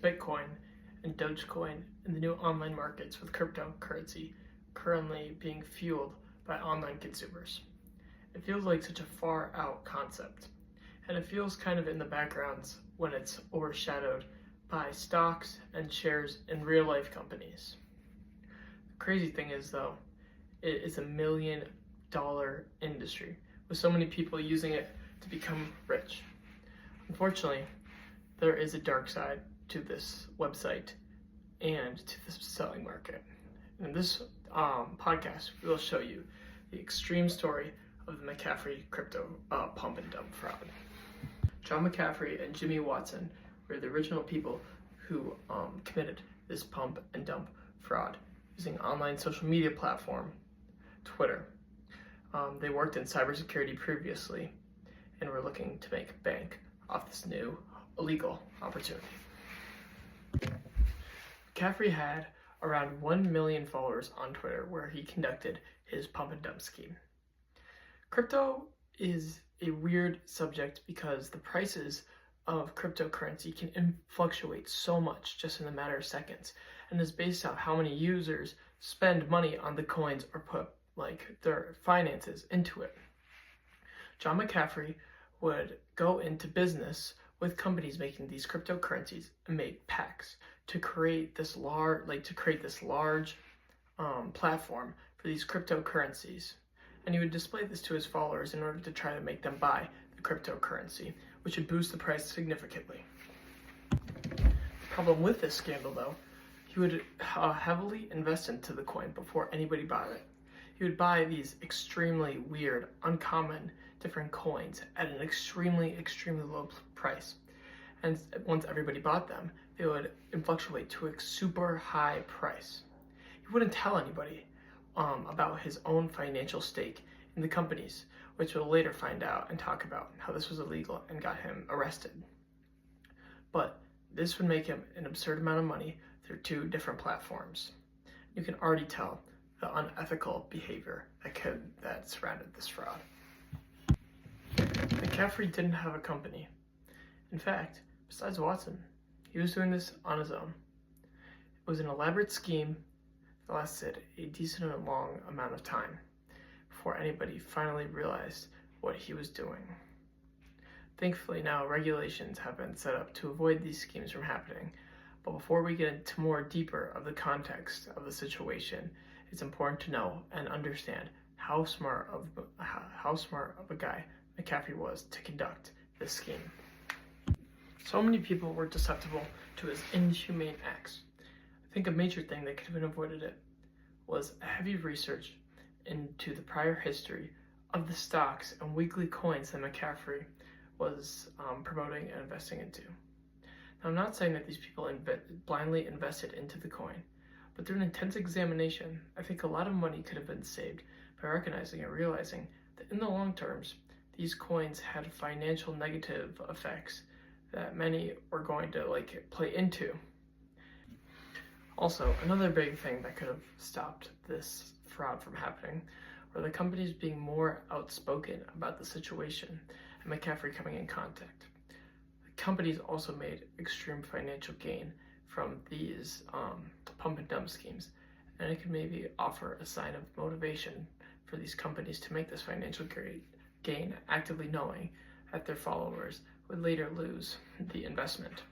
Bitcoin and Dogecoin in the new online markets with cryptocurrency currently being fueled by online consumers. It feels like such a far out concept, and it feels kind of in the backgrounds when it's overshadowed by stocks and shares in real life companies. The crazy thing is, though, it is $1 million industry with so many people using it to become rich. Unfortunately, there is a dark side to this website and to this selling market. In this podcast, we will show you the extreme story of the McAfee crypto pump and dump fraud. John McAfee and Jimmy Watson were the original people who committed this pump and dump fraud using online social media platform Twitter. They worked in cybersecurity previously and were looking to make bank off this new illegal opportunity. McAfee had around 1 million followers on Twitter where he conducted his pump and dump scheme. Crypto is a weird subject because the prices of cryptocurrency can fluctuate so much just in a matter of seconds, and is based on how many users spend money on the coins or put their finances into it. John McAfee would go into business with companies making these cryptocurrencies and make packs to create this large platform for these cryptocurrencies. And he would display this to his followers in order to try to make them buy the cryptocurrency, which would boost the price significantly. The problem with this scandal, though, he would heavily invest into the coin before anybody bought it. He would buy these extremely weird, uncommon, different coins at an extremely low price. And once everybody bought them, they would fluctuate to a super high price. He wouldn't tell anybody about his own financial stake in the companies, which we'll later find out and talk about how this was illegal and got him arrested. But this would make him an absurd amount of money through 2 different platforms. You can already tell the unethical behavior that surrounded this fraud. McAfee didn't have a company. In fact, besides Watson, he was doing this on his own. It was an elaborate scheme that lasted a decent and long amount of time before anybody finally realized what he was doing. Thankfully, now regulations have been set up to avoid these schemes from happening. But before we get into more deeper of the context of the situation, it's important to know and understand how smart of a guy McAfee was to conduct this scheme. So many people were susceptible to his inhumane acts. I think a major thing that could have been avoided was a heavy research into the prior history of the stocks and weekly coins that McAfee was promoting and investing into. Now, I'm not saying that these people blindly invested into the coin, but through an intense examination, I think a lot of money could have been saved by recognizing and realizing that in the long terms, these coins had financial negative effects that many were going to play into. Also, another big thing that could have stopped this fraud from happening were the companies being more outspoken about the situation and McAfee coming in contact. The companies also made extreme financial gain from these pump and dump schemes, and it could maybe offer a sign of motivation for these companies to make this financial gain, actively knowing that their followers would later lose the investment.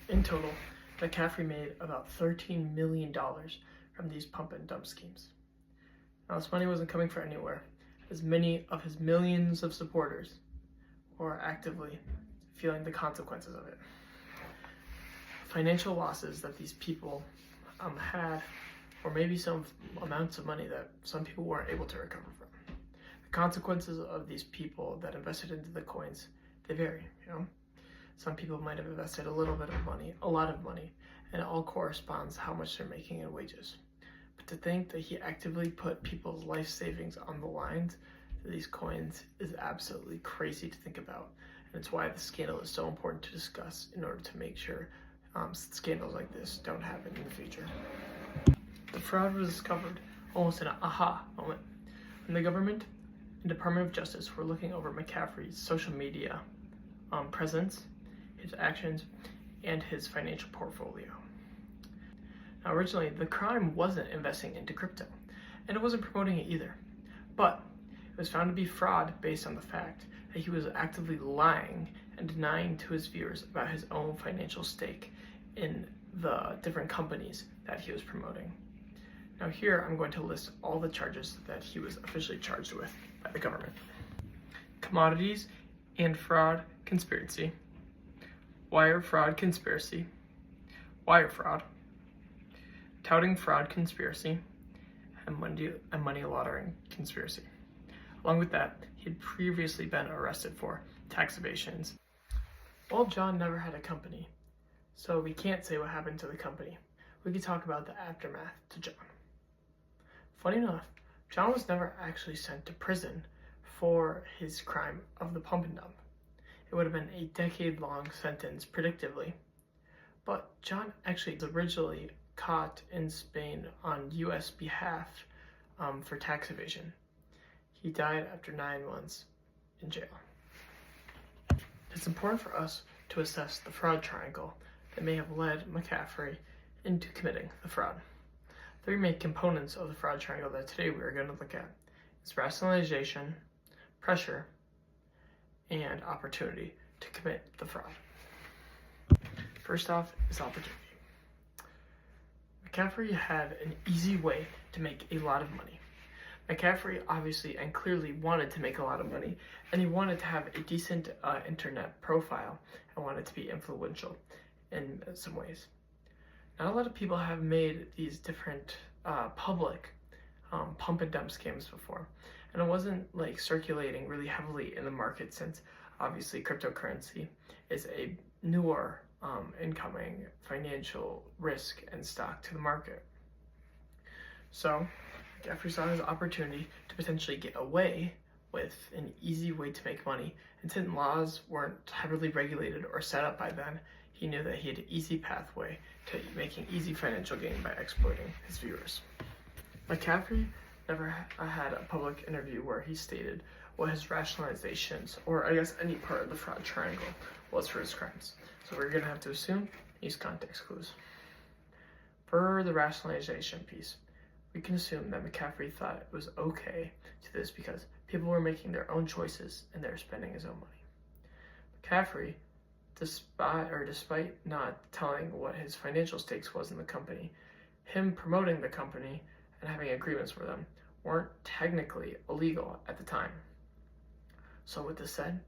In total, McAfee made about $13 million from these pump and dump schemes. Now, this money wasn't coming from anywhere, as many of his millions of supporters were actively feeling the consequences of it. Financial losses that these people had, or maybe some amounts of money that some people weren't able to recover from. The consequences of these people that invested into the coins, they vary, Some people might have invested a little bit of money, a lot of money, and it all corresponds to how much they're making in wages. But to think that he actively put people's life savings on the lines for these coins is absolutely crazy to think about. And it's why the scandal is so important to discuss in order to make sure scandals like this don't happen in the future. The fraud was discovered almost an aha moment when the government and Department of Justice were looking over McAfee's social media presence, his actions, and his financial portfolio. Now, originally, the crime wasn't investing into crypto, and it wasn't promoting it either, but it was found to be fraud based on the fact that he was actively lying and denying to his viewers about his own financial stake in the different companies that he was promoting. Now here, I'm going to list all the charges that he was officially charged with by the government. Commodities and fraud conspiracy, wire fraud conspiracy, wire fraud, touting fraud conspiracy, and money laundering conspiracy. Along with that, he had previously been arrested for tax evasions. Well, John never had a company, so we can't say what happened to the company. We could talk about the aftermath to John. Funny enough, John was never actually sent to prison for his crime of the pump and dump. It would have been a decade-long sentence, predictably. But John actually was originally caught in Spain on U.S. behalf for tax evasion. He died after 9 months in jail. It's important for us to assess the fraud triangle that may have led McCaffrey into committing the fraud. 3 main components of the fraud triangle that today we are going to look at is rationalization, pressure, and opportunity to commit the fraud. First off is opportunity. McCaffrey had an easy way to make a lot of money. McCaffrey obviously and clearly wanted to make a lot of money, and he wanted to have a decent internet profile and wanted to be influential in some ways. Not a lot of people have made these different public pump and dump scams before, and it wasn't like circulating really heavily in the market, since obviously cryptocurrency is a newer incoming financial risk and stock to the market. So McCaffrey saw his opportunity to potentially get away with an easy way to make money, and since laws weren't heavily regulated or set up by then, he knew that he had an easy pathway to making easy financial gain by exploiting his viewers. McCaffrey never had a public interview where he stated what his rationalizations, or I guess any part of the fraud triangle, was for his crimes. So we're going to have to assume use context clues. For the rationalization piece, we can assume that McCaffrey thought it was okay to this because people were making their own choices and they were spending his own money. McCaffrey, despite not telling what his financial stakes was in the company, him promoting the company and having agreements with them weren't technically illegal at the time. So with this said,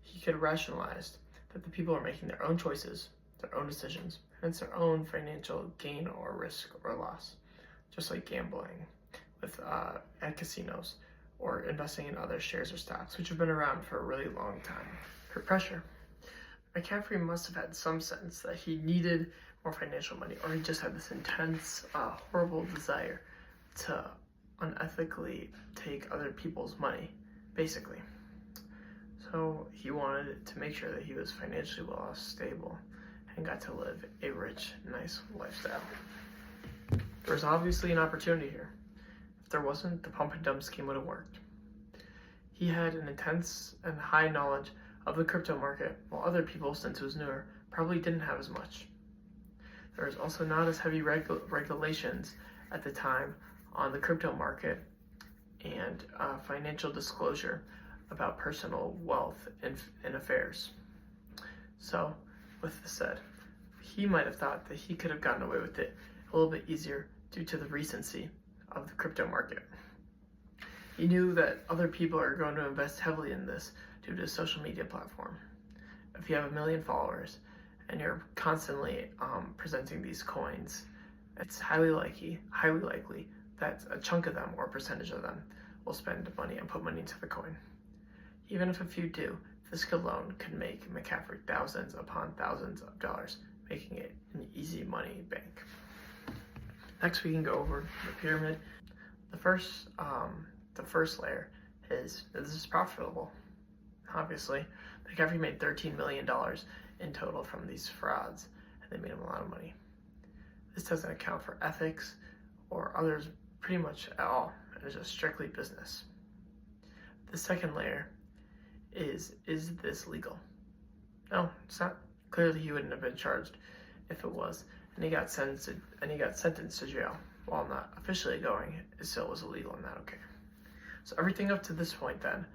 he could have rationalized that the people are making their own choices, their own decisions, and it's their own financial gain or risk or loss. Just like gambling with at casinos or investing in other shares or stocks, which have been around for a really long time. For pressure, McCaffrey must have had some sense that he needed more financial money, or he just had this intense, horrible desire to unethically take other people's money, basically. So he wanted to make sure that he was financially well stable and got to live a rich, nice lifestyle. There was obviously an opportunity here. If there wasn't, the pump and dump scheme would have worked. He had an intense and high knowledge of the crypto market, while other people, since it was newer, probably didn't have as much. There was also not as heavy regulations at the time on the crypto market and financial disclosure about personal wealth and affairs. So, with this said, he might have thought that he could have gotten away with it a little bit easier due to the recency of the crypto market. He knew that other people are going to invest heavily in this due to a social media platform. If you have 1 million followers and you're constantly presenting these coins, it's highly likely that a chunk of them or a percentage of them will spend money and put money into the coin. Even if a few do, this alone could make McCaffrey thousands upon thousands of dollars, making it an easy money bank. Next, we can go over the pyramid. The first layer is this is profitable. Obviously, McCaffrey made $13 million in total from these frauds, and they made him a lot of money. This doesn't account for ethics or others pretty much at all. It is just strictly business. The second layer is this legal? No, it's not Clearly, he wouldn't have been charged if it was, and he got sentenced to jail. While not officially going, it still was illegal and not okay. So everything up to this point then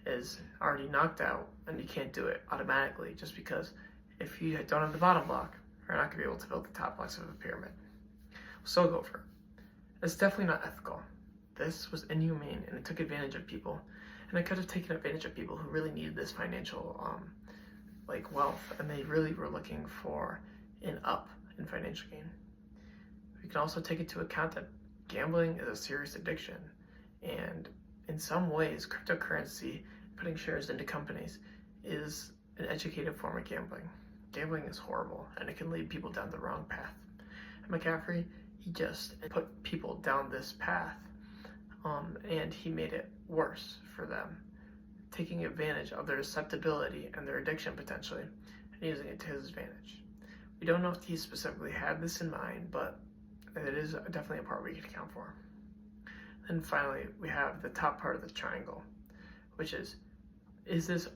is already knocked out, and you can't do it automatically just because if you don't have the bottom block, you're not going to be able to build the top blocks of a pyramid. We'll still go for it. It's definitely not ethical. This was inhumane, and it took advantage of people, and it could have taken advantage of people who really needed this financial wealth, and they really were looking for an up in financial gain. We can also take into account that gambling is a serious addiction, and in some ways, cryptocurrency, putting shares into companies, is an educated form of gambling. Gambling is horrible, and it can lead people down the wrong path. And McCaffrey, he just put people down this path, and he made it worse for them, taking advantage of their susceptibility and their addiction potentially, and using it to his advantage. We don't know if he specifically had this in mind, but it is definitely a part we can account for. And finally, we have the top part of the triangle, which is this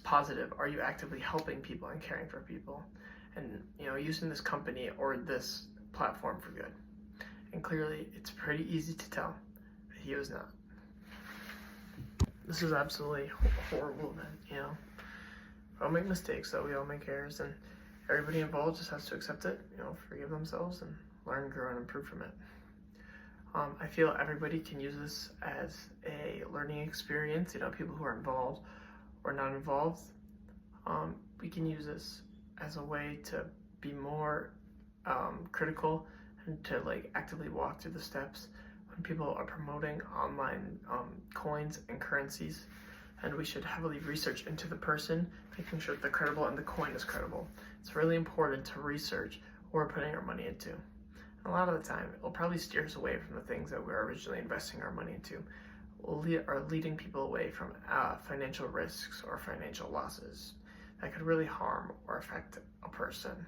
positive? Are you actively helping people and caring for people, and using this company or this platform for good? And clearly, it's pretty easy to tell that he was not. This is absolutely horrible event. We all make mistakes, though. We all make errors, and everybody involved just has to accept it, forgive themselves, and learn, grow, and improve from it. I feel everybody can use this as a learning experience. People who are involved or not involved, we can use this as a way to be more critical and to actively walk through the steps when people are promoting online coins and currencies. And we should heavily research into the person, making sure that they're credible and the coin is credible. It's really important to research what we're putting our money into. A lot of the time, it'll probably steer us away from the things that we were originally investing our money into, or leading people away from financial risks or financial losses that could really harm or affect a person.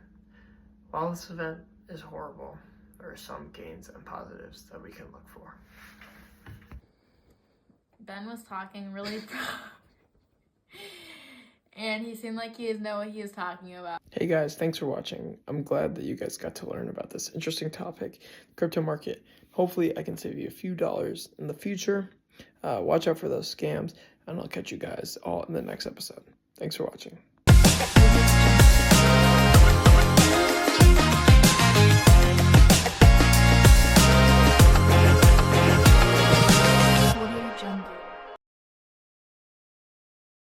While this event is horrible, there are some gains and positives that we can look for. Ben was talking really proud, and he seemed like he didn't know what he was talking about. Hey guys, thanks for watching. I'm glad that you guys got to learn about this interesting topic, crypto market. Hopefully I can save you a few dollars in the future. Watch out for those scams, and I'll catch you guys all in the next episode. Thanks for watching.